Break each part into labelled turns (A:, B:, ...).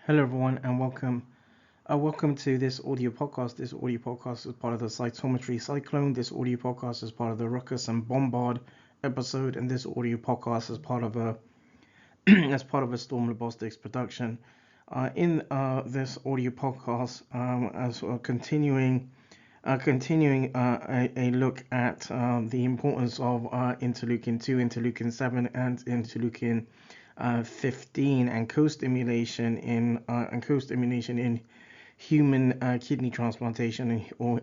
A: Hello, everyone, and welcome. Welcome to this audio podcast. This audio podcast is part of the cytometry cyclone. This audio podcast is part of the Rakas and Bombard episode, and this audio podcast is part of a as part of a Storm Robotics production. In this audio podcast, as continuing a look at the importance of interleukin 2, interleukin 7, and interleukin 15 and co-stimulation in human kidney transplantation or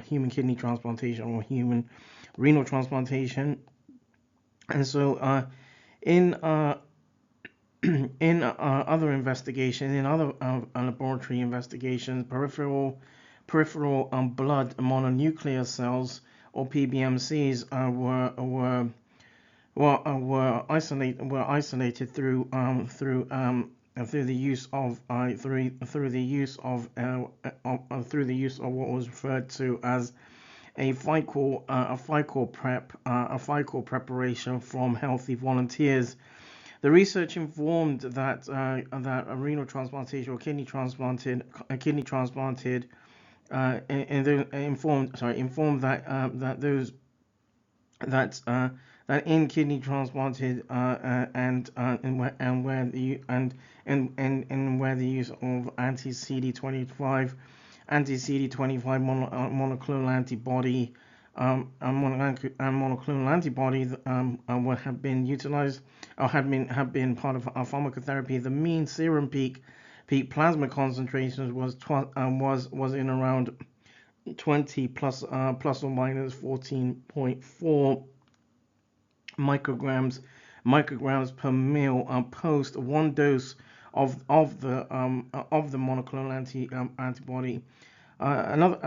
A: human kidney transplantation or human renal transplantation. And so in in other investigations, in other laboratory investigations, peripheral blood mononuclear cells or PBMCs were isolated through the use of what was referred to as a FICOR preparation from healthy volunteers. The research informed that a renal transplantation or kidney transplanted informed that in kidney transplanted and where the use of anti-CD25 monoclonal antibody monoclonal antibody would have been utilized or have been part of our pharmacotherapy. The mean serum peak plasma concentrations was in around 20 plus or minus 14.4 micrograms per ml post one dose of the monoclonal antibody. Another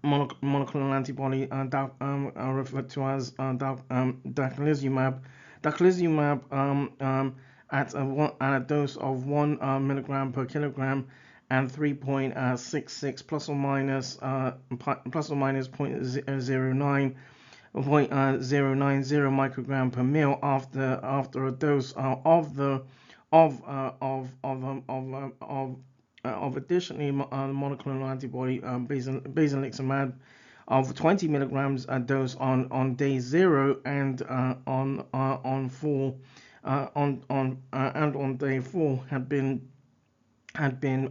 A: monoclonal antibody referred to as daclizumab. At a dose of 1 milligram per kilogram and 3.66 plus or minus 0.090 microgram per ml after a dose of additionally monoclonal antibody basiliximab of 20 milligrams a dose on day 0 and on day 4 had been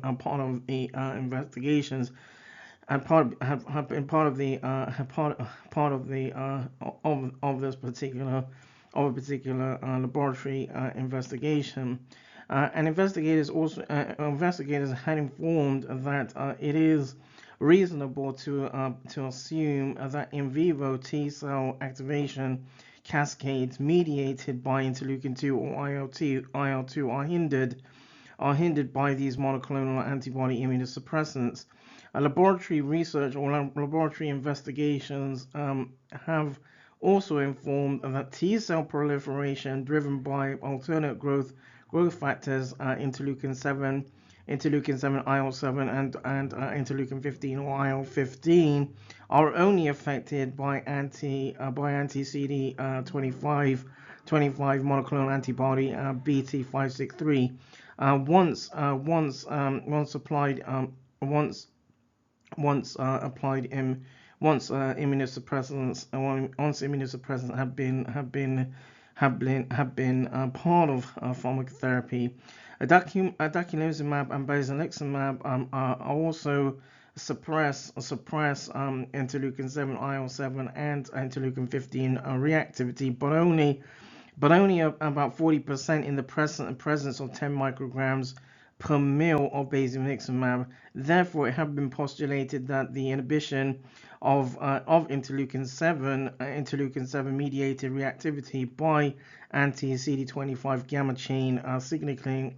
A: a part of the investigations and have been part of the of this particular laboratory investigation. And investigators had informed that it is reasonable to assume that in vivo T cell activation cascades mediated by interleukin 2 or IL-2 are hindered by these monoclonal antibody immunosuppressants. Laboratory research or laboratory investigations have also informed that T cell proliferation driven by alternate growth factors, interleukin 7, IL-7, and interleukin 15 or IL-15, are only affected by anti-CD25 monoclonal antibody BT563. Once applied immunosuppressants have been part of pharmacotherapy. Daclizumab and basiliximab are also suppress interleukin 7, IL-7, and interleukin 15 reactivity, but only about 40% in the presence of 10 micrograms per ml of basiliximab. Therefore, it has been postulated that the inhibition of interleukin 7 mediated reactivity by anti-CD25 gamma chain signaling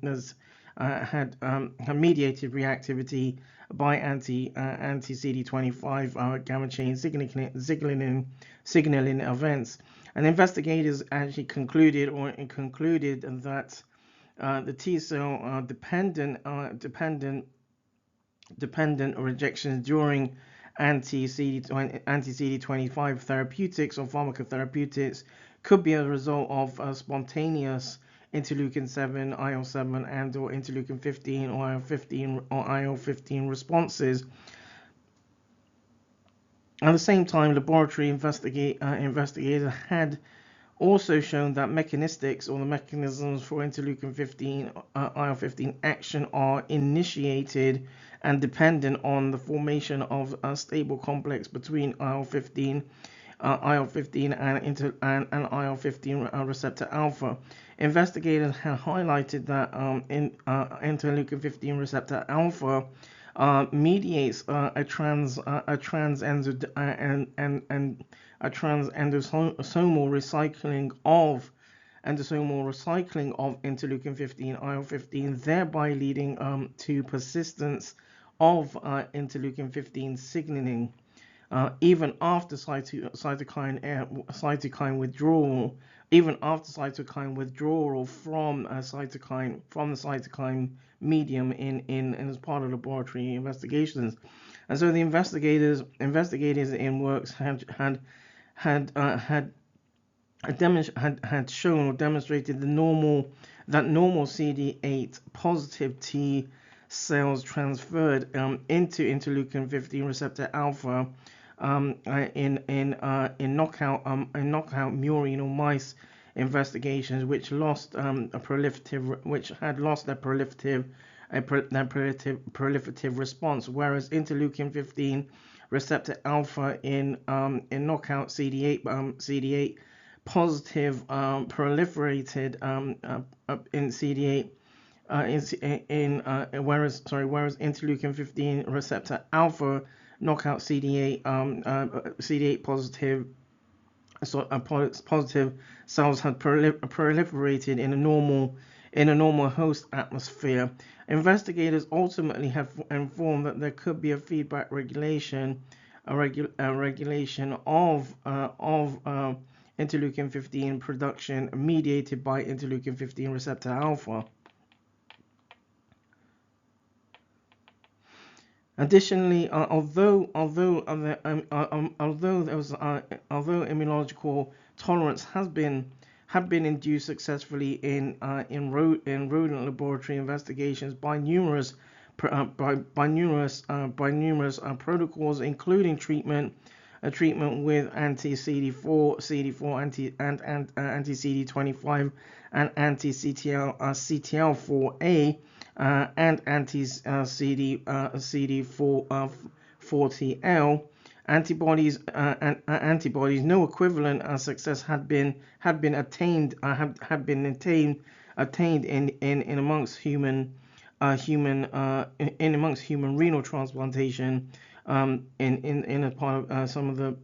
A: had mediated reactivity by anti-CD25 gamma chain signaling events. And investigators actually concluded that the T cell dependent rejections during anti-CD25 therapeutics or pharmacotherapeutics could be a result of spontaneous interleukin 7, IL-7, and or interleukin 15 or IL-15 responses. At the same time, laboratory investigators had also shown that mechanistics, or the mechanisms for interleukin 15, IL-15 action, are initiated and dependent on the formation of a stable complex between IL-15 and IL-15 receptor alpha. Investigators had highlighted that interleukin 15 receptor alpha mediates a transendosomal recycling of interleukin 15 IL-15, thereby leading to persistence of interleukin 15 signaling even after cytokine withdrawal, from the cytokine medium in as part of laboratory investigations. And so the investigators in works had shown or demonstrated that normal CD8 positive T cells transferred into interleukin 15 receptor alpha in knockout murine or mice investigations, which had lost their proliferative response, whereas interleukin 15 receptor alpha in knockout CD8 positive proliferated in CD8 whereas interleukin 15 receptor alpha knockout CD8 positive positive cells had proliferated in a normal host atmosphere. Investigators ultimately have informed that there could be a feedback regulation of interleukin 15 production mediated by interleukin 15 receptor alpha. Additionally, although immunological tolerance have been induced successfully in rodent laboratory investigations by numerous protocols, including treatment with anti-CD4 anti-CD25 and anti-CTL4A and anti-CD40L antibodies. No equivalent success had been attained in amongst human renal transplantation in a part of some of the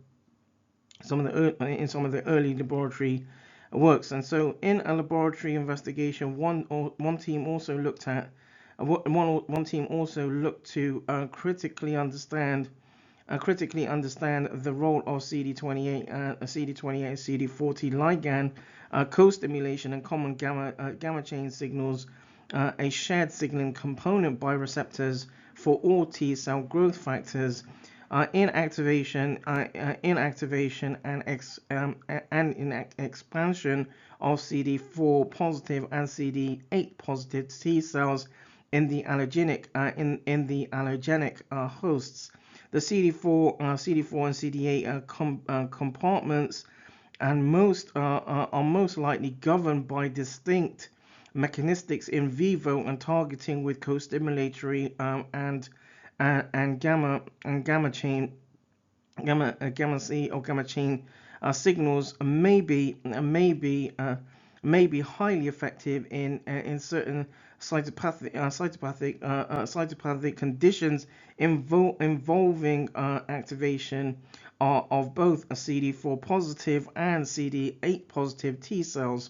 A: early laboratory works. And so in a laboratory investigation, one team also looked to critically understand the role of CD28 and CD40 ligand co-stimulation and common gamma chain signals, a shared signaling component by receptors for all T cell growth factors in activation and expansion of CD4 positive and CD8 positive T cells in the allergenic hosts. The CD4 and CD8 compartments are most likely governed by distinct mechanistics in vivo and targeting with co-stimulatory and gamma chain signals may be highly effective in certain cytopathic conditions involving activation of both a CD4 positive and CD8 positive T cells.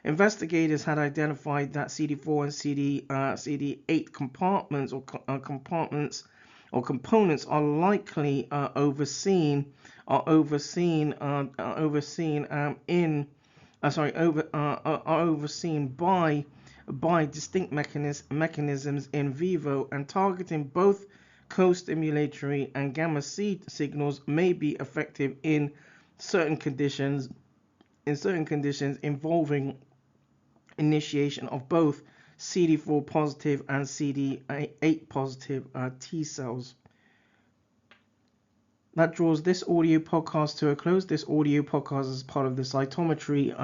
A: Investigators had identified that CD4 and CD8 compartments or components are likely overseen by distinct mechanisms in vivo, and targeting both co-stimulatory and gamma signals may be effective in certain conditions involving initiation of both CD4 positive and CD8 positive T cells. That draws this audio podcast to a close. This audio podcast is part of the cytometry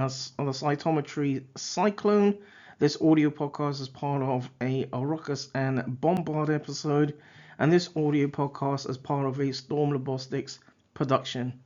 A: cyclone. This audio podcast is part of a Rakas and Bombard episode, and this audio podcast is part of a Storm Logistics production.